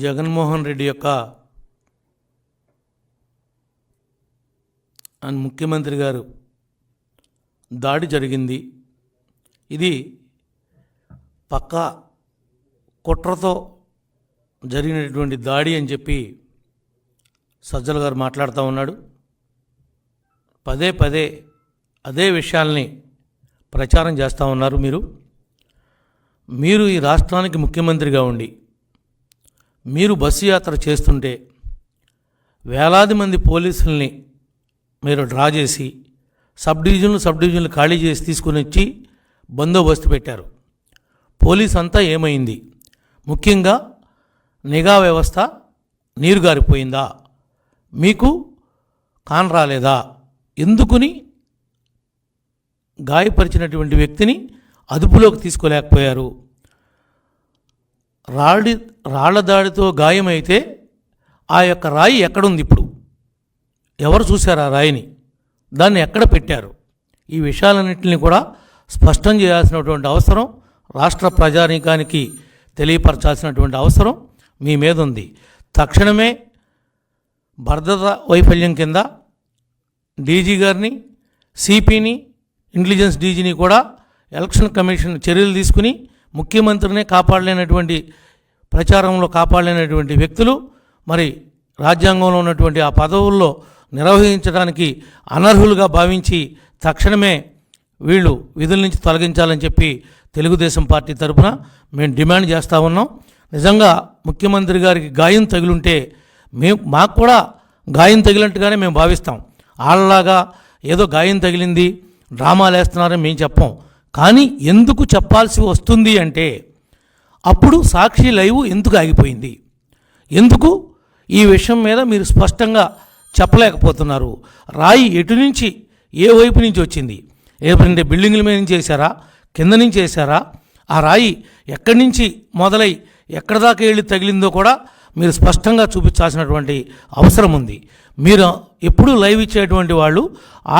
జగన్మోహన్ రెడ్డి యొక్క ముఖ్యమంత్రి గారు దాడి జరిగింది. ఇది పక్కా కుట్రతో జరిగినటువంటి దాడి అని చెప్పి సజ్జల గారు మాట్లాడుతూ ఉన్నాడు. పదే పదే అదే విషయాల్ని ప్రచారం చేస్తూ ఉన్నారు. మీరు ఈ రాష్ట్రానికి ముఖ్యమంత్రిగా ఉండి మీరు బస్సు యాత్ర చేస్తుంటే వేలాది మంది పోలీసుల్ని మీరు డ్రా చేసి సబ్ డివిజన్లు ఖాళీ చేసి తీసుకుని వచ్చి బందోబస్తు పెట్టారు. పోలీస్ అంతా ఏమైంది? ముఖ్యంగా నిఘా వ్యవస్థ నీరు గారిపోయిందా? మీకు కాన్ రాలేదా? ఎందుకుని గాయపరిచినటువంటి వ్యక్తిని అదుపులోకి తీసుకోలేకపోయారు? రాళ్ల దాడితో గాయమైతే ఆ యొక్క రాయి ఎక్కడుంది? ఇప్పుడు ఎవరు చూశారు ఆ రాయిని? దాన్ని ఎక్కడ పెట్టారు? ఈ విషయాలన్నింటినీ కూడా స్పష్టం చేయాల్సినటువంటి అవసరం, రాష్ట్ర ప్రజానీకానికి తెలియపరచాల్సినటువంటి అవసరం మీ మీద ఉంది. తక్షణమే భద్రత వైఫల్యం కింద డీజీ గారిని, సిపిని, ఇంటెలిజెన్స్ డీజీని కూడా ఎలక్షన్ కమిషన్ చర్యలు తీసుకుని ముఖ్యమంత్రినే కాపాడలేనటువంటి, ప్రచారంలో కాపాడలేనటువంటి వ్యక్తులు మరి రాజ్యాంగంలో ఉన్నటువంటి ఆ పదవుల్లో నిర్వహించడానికి అనర్హులుగా భావించి తక్షణమే వీళ్ళు విధుల నుంచి తొలగించాలని చెప్పి తెలుగుదేశం పార్టీ తరఫున మేము డిమాండ్ చేస్తూ ఉన్నాం. నిజంగా ముఖ్యమంత్రి గారికి గాయం తగిలుంటే మాకు కూడా గాయం తగిలినట్టుగానే మేము భావిస్తాం. వాళ్ళలాగా ఏదో గాయం తగిలింది డ్రామాలు వేస్తున్నారని మేము చెప్పం. కానీ ఎందుకు చెప్పాల్సి వస్తుంది అంటే అప్పుడు సాక్షి లైవ్ ఎందుకు ఆగిపోయింది? ఎందుకు ఈ విషయం మీద మీరు స్పష్టంగా చెప్పలేకపోతున్నారు? రాయి ఎటు నుంచి, ఏ వైపు నుంచి వచ్చింది? ఏదంటే బిల్డింగుల మీద నుంచి వేశారా, కింద నుంచి వేశారా? ఆ రాయి ఎక్కడి నుంచి మొదలై ఎక్కడి దాకా వెళ్ళి తగిలిందో కూడా మీరు స్పష్టంగా చూపించాల్సినటువంటి అవసరం ఉంది. మీరు ఎప్పుడు లైవ్ ఇచ్చేటువంటి వాళ్ళు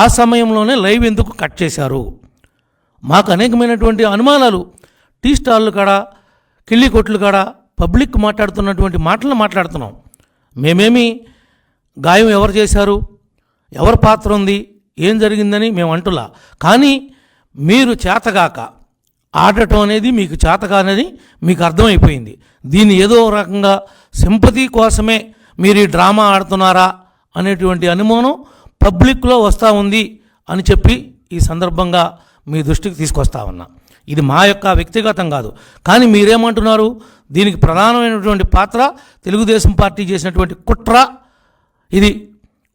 ఆ సమయంలోనే లైవ్ ఎందుకు కట్ చేశారు? మాకు అనేకమైనటువంటి అనుమానాలు. టీ స్టాళ్ళు కాడ, కిళ్ళి కొట్లు కాడ పబ్లిక్ మాట్లాడుతున్నటువంటి మాటలను మాట్లాడుతున్నాం. మేమేమి గాయం ఎవరు చేశారు, ఎవరి పాత్ర ఉంది, ఏం జరిగిందని మేము అంటులా. కానీ మీరు చేతగాక ఆడటం అనేది మీకు చేతకానని మీకు అర్థమైపోయింది. దీన్ని ఏదో రకంగా సింపతి కోసమే మీరు ఈ డ్రామా ఆడుతున్నారా అనేటువంటి అనుమానం పబ్లిక్లో వస్తూ ఉంది అని చెప్పి ఈ సందర్భంగా మీ దృష్టికి తీసుకొస్తా ఉన్నా. ఇది మా యొక్క వ్యక్తిగతం కాదు. కానీ మీరేమంటున్నారు? దీనికి ప్రధానమైనటువంటి పాత్ర తెలుగుదేశం పార్టీ చేసినటువంటి కుట్ర, ఇది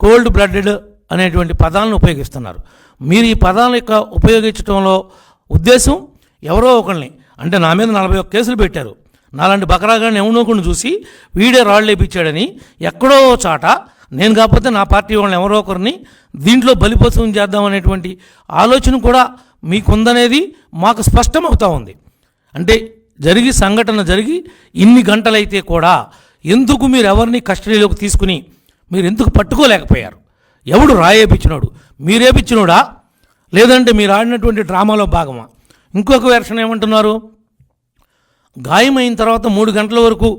కోల్డ్ బ్లడెడ్ అనేటువంటి పదాలను ఉపయోగిస్తున్నారు. మీరు ఈ పదాల యొక్క ఉపయోగించడంలో ఉద్దేశం ఎవరో ఒకరిని, అంటే నా మీద 41 కేసులు పెట్టారు, నాలాంటి బకరాగాన్ని ఎవనోకుండా చూసి వీడే రాళ్ళు వేయించాడని ఎక్కడో చాట నేను కాకపోతే నా పార్టీ వాళ్ళని ఎవరో ఒకరిని దీంట్లో బలిపశువుని చేద్దామనేటువంటి ఆలోచన కూడా మీకుందనేది మాకు స్పష్టమవుతూ ఉంది. అంటే సంఘటన జరిగి ఇన్ని గంటలైతే కూడా ఎందుకు మీరు ఎవరిని కస్టడీలోకి తీసుకుని మీరు ఎందుకు పట్టుకోలేకపోయారు? ఎవడు రాయేపించినోడు? మీరేపించినోడా, లేదంటే మీరు ఆడినటువంటి డ్రామాలో భాగమా? ఇంకొక వెర్షన్ ఏమంటున్నారు? గాయమైన తర్వాత 3 గంటల వరకు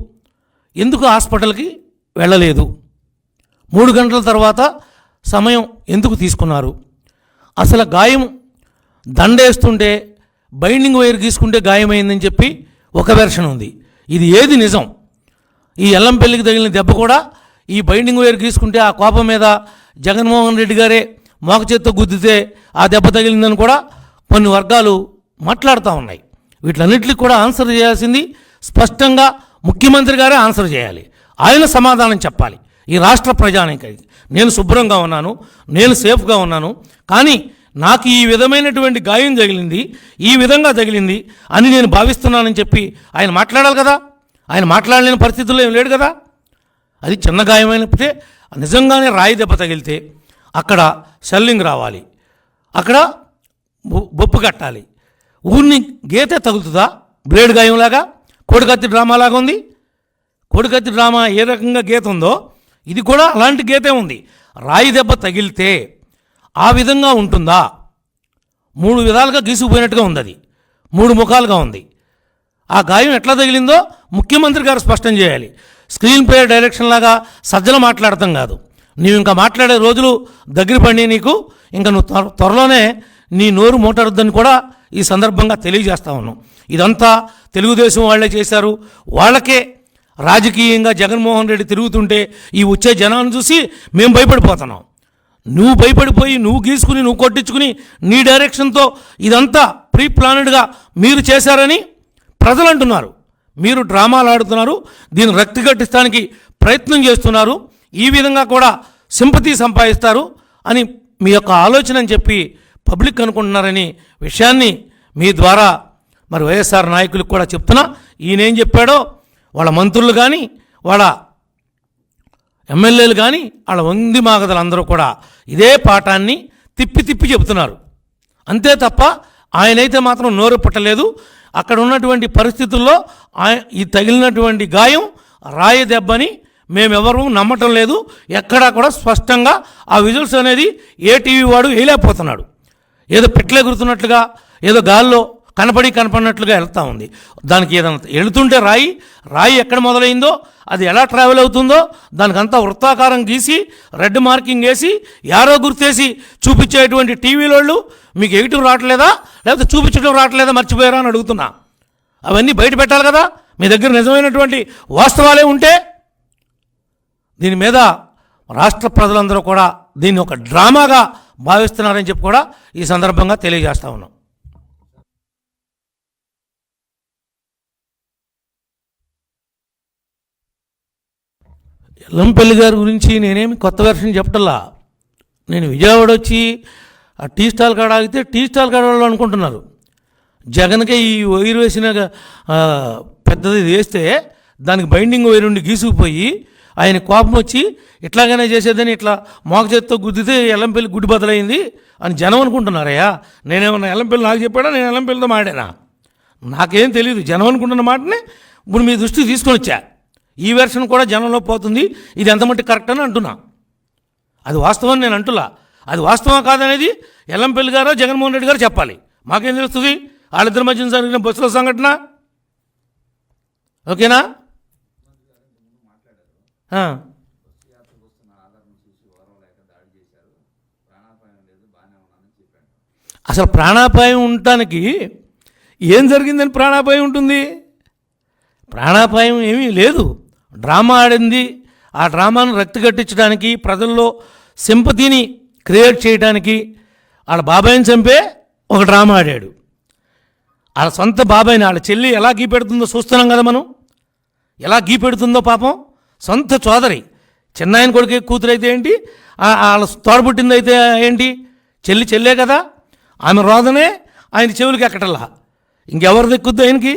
ఎందుకు హాస్పిటల్కి వెళ్ళలేదు? 3 గంటల తర్వాత సమయం ఎందుకు తీసుకున్నారు? అసలు గాయం దండేస్తుంటే బైండింగ్ వైర్ తీసుకుంటే గాయమైందని చెప్పి ఒక వెర్షన్ ఉంది. ఇది ఏది నిజం? ఈ ఎల్లంపల్లికి తగిలిన దెబ్బ కూడా ఈ బైండింగ్ వైర్ తీసుకుంటే ఆ కోపం మీద జగన్మోహన్ రెడ్డి గారే మోక చేత్తో గుద్దితే ఆ దెబ్బ తగిలిందని కూడా కొన్ని వర్గాలు మాట్లాడుతూ ఉన్నాయి. వీటిలన్నిటికీ కూడా ఆన్సర్ చేయాల్సింది స్పష్టంగా ముఖ్యమంత్రి గారే ఆన్సర్ చేయాలి. ఆయన సమాధానం చెప్పాలి ఈ రాష్ట్ర ప్రజానికి. నేను శుభ్రంగా ఉన్నాను, నేను సేఫ్గా ఉన్నాను, కానీ నాకు ఈ విధమైనటువంటి గాయం తగిలింది, ఈ విధంగా తగిలింది అని నేను భావిస్తున్నానని చెప్పి ఆయన మాట్లాడాలి కదా. ఆయన మాట్లాడలేని పరిస్థితుల్లో ఏం లేడు కదా. అది చిన్న గాయమైనప్పుడే నిజంగానే రాయి దెబ్బ తగిలితే అక్కడ సెల్లింగ్ రావాలి, అక్కడ బొప్పు కట్టాలి. ఊరిని గీతే తగులుతుందా? బ్లేడ్ గాయంలాగా, కోడికత్తి డ్రామాలాగా ఉంది. కోడికత్తి డ్రామా ఏ రకంగా గీత ఉందో ఇది కూడా అలాంటి గీతే ఉంది. రాయి దెబ్బ తగిలితే ఆ విధంగా ఉంటుందా? 3 విధాలుగా గీసుకుపోయినట్టుగా ఉంది. అది 3 ముఖాలుగా ఉంది. ఆ గాయం ఎట్లా తగిలిందో ముఖ్యమంత్రి గారు స్పష్టం చేయాలి. స్క్రీన్ ప్లే డైరెక్షన్ లాగా సజ్జలు మాట్లాడతాం కాదు. నీవు ఇంకా మాట్లాడే రోజులు దగ్గర పడి నీకు ఇంకా నువ్వు త్వరలోనే నీ నోరు మూటరుద్దని కూడా ఈ సందర్భంగా తెలియజేస్తా ఉన్నాం. ఇదంతా తెలుగుదేశం వాళ్ళే చేశారు. వాళ్ళకే రాజకీయంగా జగన్మోహన్ రెడ్డి తిరుగుతుంటే ఈ వచ్చే జనాన్ని చూసి మేము భయపడిపోతున్నాం. నువ్వు భయపడిపోయి నువ్వు గీసుకుని నువ్వు కొట్టించుకుని నీ డైరెక్షన్తో ఇదంతా ప్రీ ప్లానెడ్గా మీరు చేశారని ప్రజలు అంటున్నారు. మీరు డ్రామాలు ఆడుతున్నారు, దీన్ని రక్తి కట్టించడానికి ప్రయత్నం చేస్తున్నారు, ఈ విధంగా కూడా సింపతి సంపాదిస్తారు అని మీ యొక్క ఆలోచన అని చెప్పి పబ్లిక్ అనుకుంటున్నారని విషయాన్ని మీ ద్వారా మరి వైఎస్ఆర్ నాయకులకు కూడా చెప్తున్నా. ఈయనేం చెప్పాడో వాళ్ళ మంత్రులు కానీ వాళ్ళ ఎమ్మెల్యేలు కానీ వాళ్ళ వంది మాగదలందరూ కూడా ఇదే పాఠాన్ని తిప్పి తిప్పి చెబుతున్నారు. అంతే తప్ప ఆయనైతే మాత్రం నోరు పుట్టలేదు. అక్కడ ఉన్నటువంటి పరిస్థితుల్లో ఈ తగిలినటువంటి గాయం రాయి దెబ్బని మేమెవరూ నమ్మటం లేదు. ఎక్కడా కూడా స్పష్టంగా ఆ విజువల్స్ అనేది ఏ టీవీ వాడు వేయలేకపోతున్నాడు. ఏదో పెట్లెగురుతున్నట్లుగా ఏదో గాల్లో కనపడినట్లుగా వెళ్తూ ఉంది. దానికి ఏదైనా వెళుతుంటే రాయి ఎక్కడ మొదలైందో అది ఎలా ట్రావెల్ అవుతుందో దానికంతా వృత్తాకారం గీసి రెడ్ మార్కింగ్ వేసి యారో గుర్తేసి చూపించేటువంటి టీవీలోళ్ళు మీకు ఎగిటివ్ రావట్లేదా లేకపోతే చూపించడం రావట్లేదా మర్చిపోయారా అని అడుగుతున్నా. అవన్నీ బయట పెట్టాలి కదా. మీ దగ్గర నిజమైనటువంటి వాస్తవాలే ఉంటే దీని మీద రాష్ట్ర ప్రజలందరూ కూడా దీన్ని ఒక డ్రామాగా భావిస్తున్నారని చెప్పి కూడా ఈ సందర్భంగా తెలియజేస్తా ఉన్నాం. ఎల్లంపల్లి గారి గురించి నేనేమి కొత్త వెర్షన్ చెప్పటల్లా. నేను విజయవాడ వచ్చి ఆ టీ స్టాల్ కాడ ఆగితే టీ స్టాల్ కాడ వాళ్ళు అనుకుంటున్నారు జగన్కే ఈ వైరు వేసిన పెద్దది వేస్తే దానికి బైండింగ్ వైరు ఉండి గీసుకుపోయి ఆయన కోపం వచ్చి ఇట్లాగనే చేసేదని ఇట్లా మోక చేతితో గుద్దితే ఎల్లంపల్లి గుడ్డి బదలైంది అని జనం అనుకుంటున్నారయ్యా. నేనేమన్నా ఎల్లంపల్లి నాకు చెప్పాడా, నేను ఎల్లంపల్లితో మాడానా? నాకేం తెలియదు. జనం అనుకుంటున్న మాటనే ఇప్పుడు మీ దృష్టికి తీసుకొని వచ్చా. ఈ వెర్షన్ కూడా జనంలో పోతుంది. ఇది ఎంత మట్టి కరెక్ట్ అని అంటున్నా. అది వాస్తవం నేను అంటులా. అది వాస్తవం కాదనేది ఎల్లంపల్లి గారో జగన్మోహన్ రెడ్డి గారు చెప్పాలి. మాకేం తెలుస్తుంది వాళ్ళిద్దరి మధ్య జరిగిన బస్సులో సంఘటన? ఓకేనా? అసలు ప్రాణాపాయం ఉండటానికి ఏం జరిగిందని ప్రాణాపాయం ఉంటుంది? ప్రాణాపాయం ఏమీ లేదు. డ్రామా ఆడింది. ఆ డ్రామాను రక్తి కట్టించడానికి, ప్రజల్లో సింపతిని క్రియేట్ చేయడానికి వాళ్ళ బాబాయిని చంపే ఒక డ్రామా ఆడాడు. వాళ్ళ సొంత బాబాయిని వాళ్ళ చెల్లి ఎలా గీపెడుతుందో చూస్తున్నాం కదా మనం. ఎలా గీపెడుతుందో పాపం. సొంత సోదరి చిన్నాయన కొడుకు కూతురు అయితే ఏంటి, వాళ్ళ తోడబుట్టింది అయితే ఏంటి, చెల్లే కదా. ఆమె రోదనే ఆయన చెవులకి ఎక్కటల్లా. ఇంకెవరు దెక్కుద్దు ఆయనకి?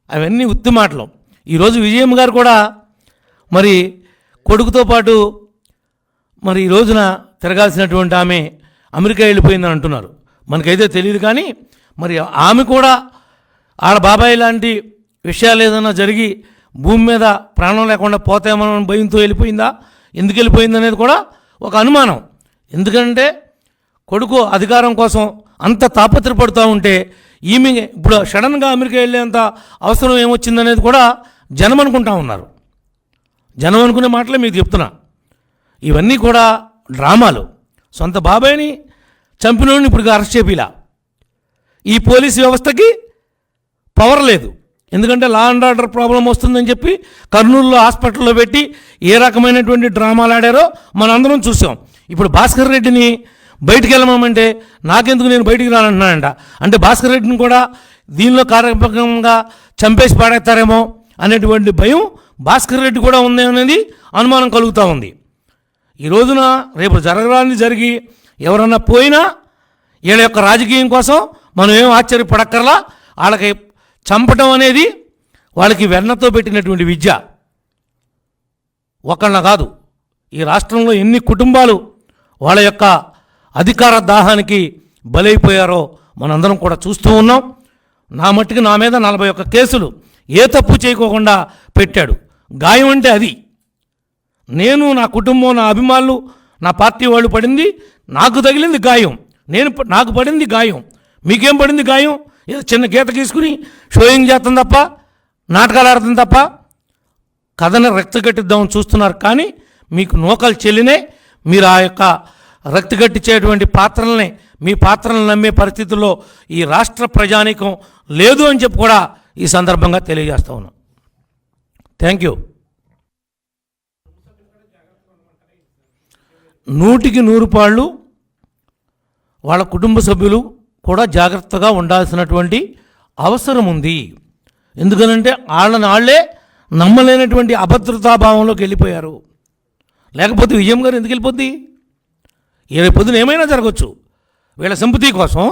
అవన్నీ ఉత్తి మాటలు. ఈరోజు విజయమ్మ గారు కూడా మరి కొడుకుతో పాటు మరి ఈ రోజున తిరగాల్సినటువంటి ఆమె అమెరికా వెళ్ళిపోయిందని అంటున్నారు. మనకైతే తెలియదు. కానీ మరి ఆమె కూడా ఆడ బాబాయ్ లాంటి విషయాలు ఏదైనా జరిగి భూమి మీద ప్రాణం లేకుండా పోతామో భయంతో వెళ్ళిపోయిందా, ఎందుకు వెళ్ళిపోయింది అనేది కూడా ఒక అనుమానం. ఎందుకంటే కొడుకు అధికారం కోసం అంత తాపత్రపడుతూ ఉంటే ఈమె ఇప్పుడు సడన్గా అమెరికా వెళ్ళేంత అవసరం ఏమొచ్చిందనేది కూడా జనం అనుకుంటా ఉన్నారు. జనం అనుకునే మాటలే మీకు చెప్తున్నా. ఇవన్నీ కూడా డ్రామాలు. సొంత బాబాయిని చంపినోడిని ఇప్పుడు అరెస్ట్ చేపిలా. ఈ పోలీసు వ్యవస్థకి పవర్ లేదు. ఎందుకంటే లా అండ్ ఆర్డర్ ప్రాబ్లం వస్తుందని చెప్పి కర్నూలులో హాస్పిటల్లో పెట్టి ఏ రకమైనటువంటి డ్రామాలు ఆడారో మనందరం చూసాం. ఇప్పుడు భాస్కర్ రెడ్డిని బయటికి వెళ్ళమంటే నాకెందుకు, నేను బయటికి రానంటున్నానంట. అంటే భాస్కర్ రెడ్డిని కూడా దీనిలో కార్యక్రమంగా చంపేసి పాడేస్తారేమో అనేటువంటి భయం భాస్కర్ రెడ్డి కూడా ఉంది అనేది అనుమానం కలుగుతూ ఉంది. ఈ రోజున రేపు జరగరాని జరిగి ఎవరన్నా పోయినా వీళ్ళ యొక్క రాజకీయం కోసం మనం ఏం ఆశ్చర్యపడక్కర్లా. వాళ్ళకి చంపటం అనేది వాళ్ళకి వెన్నతో పెట్టినటువంటి విద్య. ఒకళ్ళ కాదు, ఈ రాష్ట్రంలో ఎన్ని కుటుంబాలు వాళ్ళ యొక్క అధికార దాహానికి బలైపోయారో మనందరం కూడా చూస్తూ ఉన్నాం. నా మట్టుకు నా మీద 41 కేసులు ఏ తప్పు చేయకోకుండా పెట్టాడు. గాయం అంటే అది. నేను, నా కుటుంబం, నా అభిమానులు, నా పార్టీ వాళ్ళు పడింది, నాకు తగిలింది గాయం. నాకు పడింది గాయం. మీకేం పడింది గాయం? ఏదో చిన్న గీత గీసుకుని షోయింగ్ చేస్తాం తప్ప, నాటకాలు ఆడుతుంది తప్ప కథను రక్తగట్టిద్దామని చూస్తున్నారు. కానీ మీకు నూకలు చెల్లినే మీరు ఆ యొక్క రక్తగట్టించేటువంటి పాత్రల్ని, మీ పాత్రలను నమ్మే పరిస్థితుల్లో ఈ రాష్ట్ర ప్రజానీకం లేదు అని చెప్పి కూడా ఈ సందర్భంగా తెలియజేస్తా ఉన్నాం. Thank you. 100% వాళ్ళ కుటుంబ సభ్యులు కూడా జాగ్రత్తగా ఉండాల్సినటువంటి అవసరం ఉంది. ఎందుకనంటే వాళ్ళే నమ్మలేనటువంటి అభద్రతాభావంలోకి వెళ్ళిపోయారు. లేకపోతే విజయం గారు ఎందుకు వెళ్ళిపోద్ది? రేపు పొద్దున ఏమైనా జరగచ్చు. వీళ్ళ సింపతి కోసం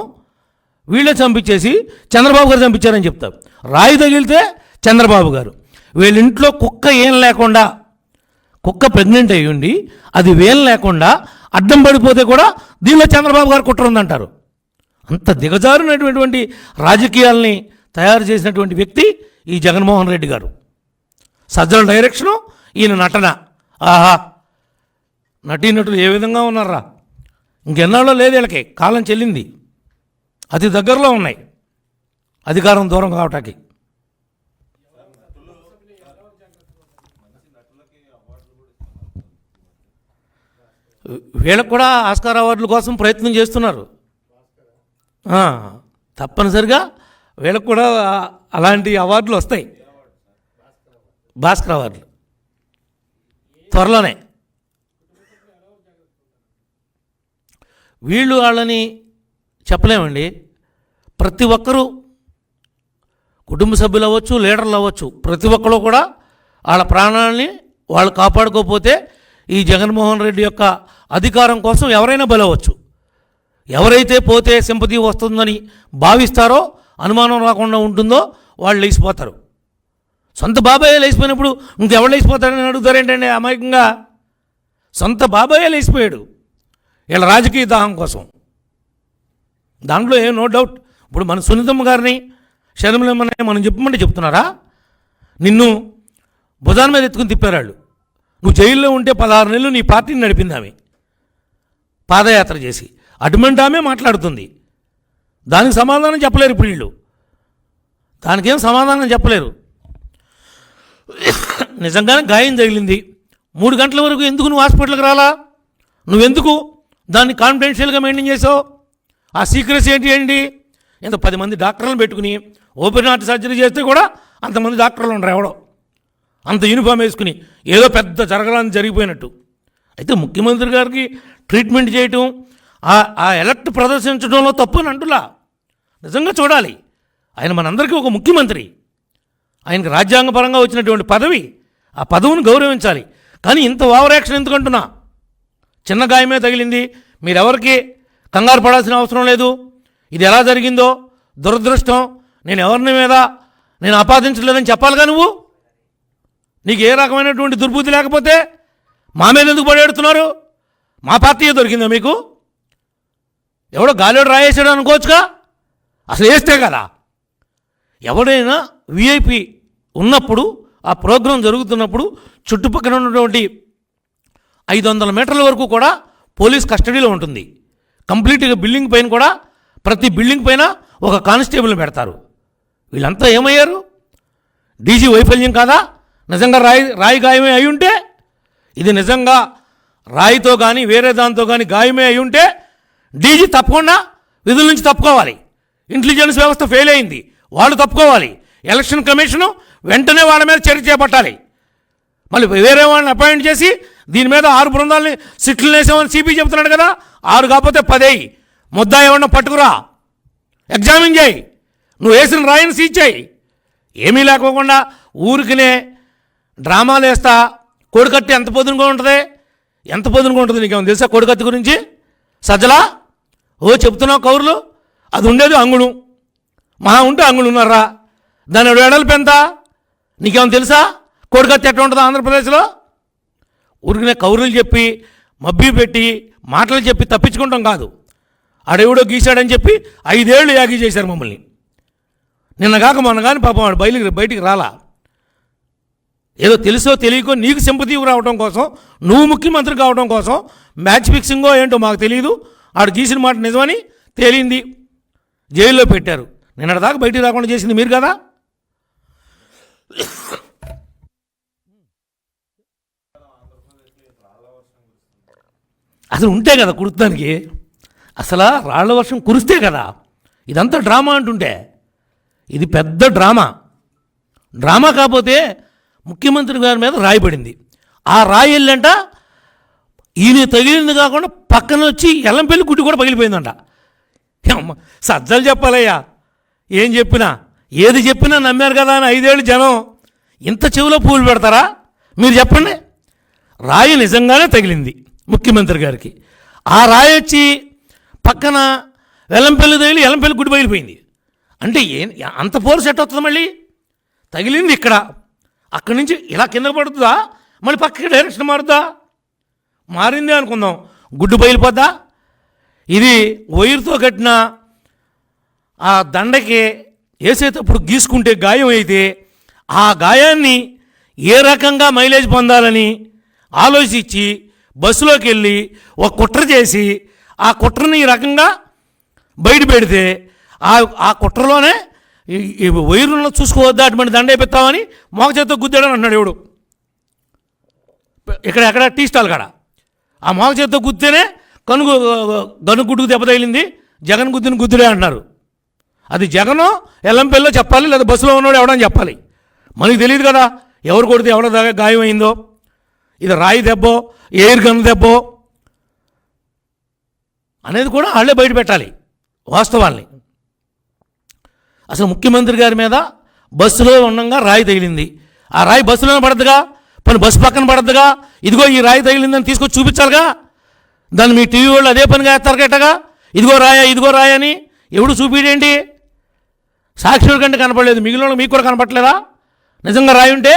వీళ్ళే చంపించేసి చంద్రబాబు గారు చంపించారని చెప్తారు. రాయి తగిలితే చంద్రబాబు గారు, వీళ్ళ ఇంట్లో కుక్క ఏం లేకుండా, కుక్క ప్రెగ్నెంట్ అయ్యి ఉండి అది వేలు లేకుండా అడ్డం పడిపోతే కూడా దీనిలో చంద్రబాబు గారు కుట్ర ఉందంటారు. అంత దిగజారినటువంటి రాజకీయాల్ని తయారు చేసినటువంటి వ్యక్తి ఈ జగన్మోహన్ రెడ్డి గారు. సజ్జల డైరెక్షను, ఈయన నటన, ఆహా నటీనటులు ఏ విధంగా ఉన్నారా! ఇంకెన్నాళ్ళో లేదు వీళ్ళకి, కాలం చెల్లింది, అతి దగ్గరలో ఉన్నాయి అధికారం దూరం కావటానికి. వీళ్ళకు కూడా ఆస్కార్ అవార్డుల కోసం ప్రయత్నం చేస్తున్నారు. తప్పనిసరిగా వీళ్ళకు కూడా అలాంటి అవార్డులు వస్తాయి, భాస్కర్ అవార్డులు త్వరలోనే. వీళ్ళు వాళ్ళని చెప్పలేమండి. ప్రతి ఒక్కరూ కుటుంబ సభ్యులు అవ్వచ్చు, లీడర్లు అవ్వచ్చు, ప్రతి ఒక్కరు కూడా వాళ్ళ ప్రాణాలని వాళ్ళు కాపాడుకోకపోతే ఈ జగన్మోహన్ రెడ్డి యొక్క అధికారం కోసం ఎవరైనా బలవచ్చు. ఎవరైతే పోతే సింపతి వస్తుందని భావిస్తారో, అనుమానం రాకుండా ఉంటుందో వాళ్ళు లేచిపోతారు. సొంత బాబాయే లేచిపోయినప్పుడు ఇంకెవరు లేచిపోతాడని అడుగుతారేంటండి అమాయకంగా? సొంత బాబాయే లేచిపోయాడు వీళ్ళ రాజకీయ దాహం కోసం. దాంట్లో ఏం నో డౌట్. ఇప్పుడు మన సునీతమ్మ గారిని, షర్మిలమ్మని మనం చెప్పమంటే చెప్తున్నారా? నిన్ను భుజాన మీద ఎత్తుకుని తిప్పారాళ్ళు. నువ్వు జైల్లో ఉంటే 16 నెలలు నీ పార్టీని నడిపింది ఆమె, పాదయాత్ర చేసి. అటువంటి ఆమె మాట్లాడుతుంది. దానికి సమాధానం చెప్పలేరు ఇప్పుడు వీళ్ళు. దానికేం సమాధానం చెప్పలేరు. నిజంగానే గాయం తగిలింది. 3 గంటల వరకు ఎందుకు నువ్వు హాస్పిటల్కి రాలా? నువ్వెందుకు దాన్ని కాన్ఫిడెన్షియల్గా మెయింటైన్ చేసావు? ఆ సీక్రెట్స్ ఏంటి? ఇంత 10 మంది డాక్టర్లను పెట్టుకుని ఓపెన్ హార్ట్ సర్జరీ చేస్తే కూడా అంతమంది డాక్టర్లు ఉండరు. ఎవడో అంత యూనిఫామ్ వేసుకుని ఏదో పెద్ద జరగడానికి జరిగిపోయినట్టు. అయితే ముఖ్యమంత్రి గారికి ట్రీట్మెంట్ చేయటం, ఆ ఎలక్ట్ ప్రదర్శించడంలో తప్పు అని అంటులా. నిజంగా చూడాలి. ఆయన మనందరికీ ఒక ముఖ్యమంత్రి, ఆయనకు రాజ్యాంగపరంగా వచ్చినటువంటి పదవి, ఆ పదవిని గౌరవించాలి. కానీ ఇంత ఓవర్ యాక్షన్ ఎందుకంటున్నా? చిన్న గాయమే తగిలింది, మీరెవరికి కంగారు పడాల్సిన అవసరం లేదు. ఇది ఎలా జరిగిందో దురదృష్టం, నేను ఎవరిని మీద నేను ఆపాదించలేదని చెప్పాలిగా నువ్వు. నీకు ఏ రకమైనటువంటి దుర్బుద్ధి లేకపోతే మా మీద ఎందుకు పడేడుతున్నారు? మా పార్టీయే దొరికిందా మీకు? ఎవడో గాలిలో రాయేసాడు అనుకోవచ్చుగా, అసలు వేస్తే కదా. ఎవడైనా విఐపి ఉన్నప్పుడు, ఆ ప్రోగ్రాం జరుగుతున్నప్పుడు చుట్టుపక్కల ఉన్నటువంటి 500 మీటర్ల వరకు కూడా పోలీస్ కస్టడీలో ఉంటుంది. కంప్లీట్గా బిల్డింగ్ పైన కూడా, ప్రతి బిల్డింగ్ పైన ఒక కానిస్టేబుల్ పెడతారు. వీళ్ళంతా ఏమయ్యారు? డీజీ వైఫల్యం కాదా? నిజంగా రాయి గాయమే అయి ఉంటే, ఇది నిజంగా రాయితో కానీ వేరే దాంతో కానీ గాయమే అయి ఉంటే డీజీ తప్పకుండా విధుల నుంచి తప్పుకోవాలి. ఇంటెలిజెన్స్ వ్యవస్థ ఫెయిల్ అయింది, వాళ్ళు తప్పుకోవాలి. ఎలక్షన్ కమిషను వెంటనే వాళ్ళ మీద చర్య చేపట్టాలి. మళ్ళీ వేరే వాళ్ళని అపాయింట్ చేసి దీని మీద 6 బృందాలని సిట్లు వేసామని సిపి చెప్తున్నాడు కదా. 6 కాకపోతే 10 ముద్దా ఏమన్నా పట్టుకురా, ఎగ్జామిన్ చేయి, నువ్వు వేసిన రాయిని సీజ్ చేయి. ఏమీ లేకోకుండా ఊరికినే డ్రామాలు వేస్తా. కోడికత్తి ఎంత పొద్దునగా ఉంటుంది? ఎంత పొద్దునగా ఉంటుంది నీకేమో తెలుసా కోడికత్తి గురించి? సజ్జలా చెప్తున్నావు కౌరులు. అది ఉండేది అంగుళం, మహా ఉంటే అంగుళున్నారా. దాని వెడల్పు ఎంత నీకేమో తెలుసా? కోడికత్తి ఎట్లా ఉంటుందో ఆంధ్రప్రదేశ్లో? ఊరికినే కౌరులు చెప్పి మబ్బి పెట్టి మాటలు చెప్పి తప్పించుకుంటాం కాదు. ఆడెవడో గీశాడని చెప్పి 5 ఏళ్ళు యాగి చేశారు మమ్మల్ని. నిన్నగాక మొన్న కానీ పాపం వాడు బయటికి రాలా. ఏదో తెలుసో తెలియకో నీకు సింపతి రావడం కోసం, నువ్వు ముఖ్యమంత్రి కావడం కోసం మ్యాచ్ ఫిక్సింగో ఏంటో మాకు తెలియదు. ఆడు గీసిన మాట నిజమని తేలింది, జైల్లో పెట్టారు. నిన్నటిదాకా బయటికి రాకుండా చేసింది మీరు కదా. అసలు ఉంటే కదా కురుతానికి, అసలు రాళ్ల వర్షం కురిస్తే కదా ఇదంతా డ్రామా అంటుంటే. ఇది పెద్ద డ్రామా. డ్రామా కాకపోతే ముఖ్యమంత్రి గారి మీద రాయి పడింది. ఆ రాయి వెళ్ళంట ఈయన తగిలింది కాకుండా పక్కన వచ్చి ఎల్లంపల్లి గుడ్డి కూడా పగిలిపోయిందంట. అమ్మ సజ్జలు చెప్పాలయ్యా, ఏం చెప్పినా ఏది చెప్పినా నమ్మారు కదా అని 5 ఏళ్ళు జనం ఇంత చెవిలో పూలు పెడతారా మీరు చెప్పండి. రాయి నిజంగానే తగిలింది ముఖ్యమంత్రి గారికి. ఆ రాయి వచ్చి పక్కన వెల్లంపల్లి తగిలి ఎల్లంపల్లి గుడి పగిలిపోయింది అంటే అంత పోరు సెట్ అవుతుంది. మళ్ళీ తగిలింది ఇక్కడ, అక్కడి నుంచి ఇలా కింద పడుతుందా, మళ్ళీ పక్కకి డైరెక్షన్ మారుద్దా? మారిందే అనుకుందాం, గుడ్డు పగిలిపోద్దా? ఇది వైరుతో కట్టిన ఆ దండకి వేసేటప్పుడు గీసుకుంటే గాయం అయితే ఆ గాయాన్ని ఏ రకంగా మైలేజ్ పొందాలని ఆలోచించి బస్సులోకి వెళ్ళి ఒక కుట్ర చేసి ఆ కుట్రని ఈ రకంగా బయట పెడితే ఆ కుట్రలోనే ఈ వైరులను చూసుకోవద్దా అటువంటి దండ వేపిస్తామని మోగ చేత్తో గుద్దాడని అన్నాడు ఎవడు. ఎక్కడ టీ స్టాల్ కాడ ఆ మోగ చేత్తో గుద్దితేనే గనుగుడ్డుకు దెబ్బ తగిలింది, జగన్ గుద్దుడే అంటున్నారు. అది జగనో ఎల్లంపల్లిలో చెప్పాలి, లేదా బస్సులో ఉన్నాడు ఎవడని చెప్పాలి. మనకి తెలియదు కదా ఎవరు కొడితే ఎవడ గాయం అయిందో. ఇది రాయి దెబ్బో ఎయిర్ గన్ దెబ్బో అనేది కూడా వాళ్ళే బయట పెట్టాలి వాస్తవాల్ని. అసలు ముఖ్యమంత్రి గారి మీద బస్సులో ఉండగా రాయి తగిలింది. ఆ రాయి బస్సులోనే పడద్దుగా, పని బస్సు పక్కన పడద్దుగా, ఇదిగో ఈ రాయి తగిలిందని తీసుకొచ్చి చూపించాలిగా. దాన్ని మీ టీవీ వాళ్ళు అదే పనిగా వేస్తారు గట్టగా, ఇదిగో రాయ అని. ఎవడు చూపిడేంటి? సాక్షుడి కంటే కనపడలేదు, మిగిలిన మీకు కూడా కనపడలేదా? నిజంగా రాయి ఉంటే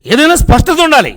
ఏదైనా స్పష్టత ఉండాలి.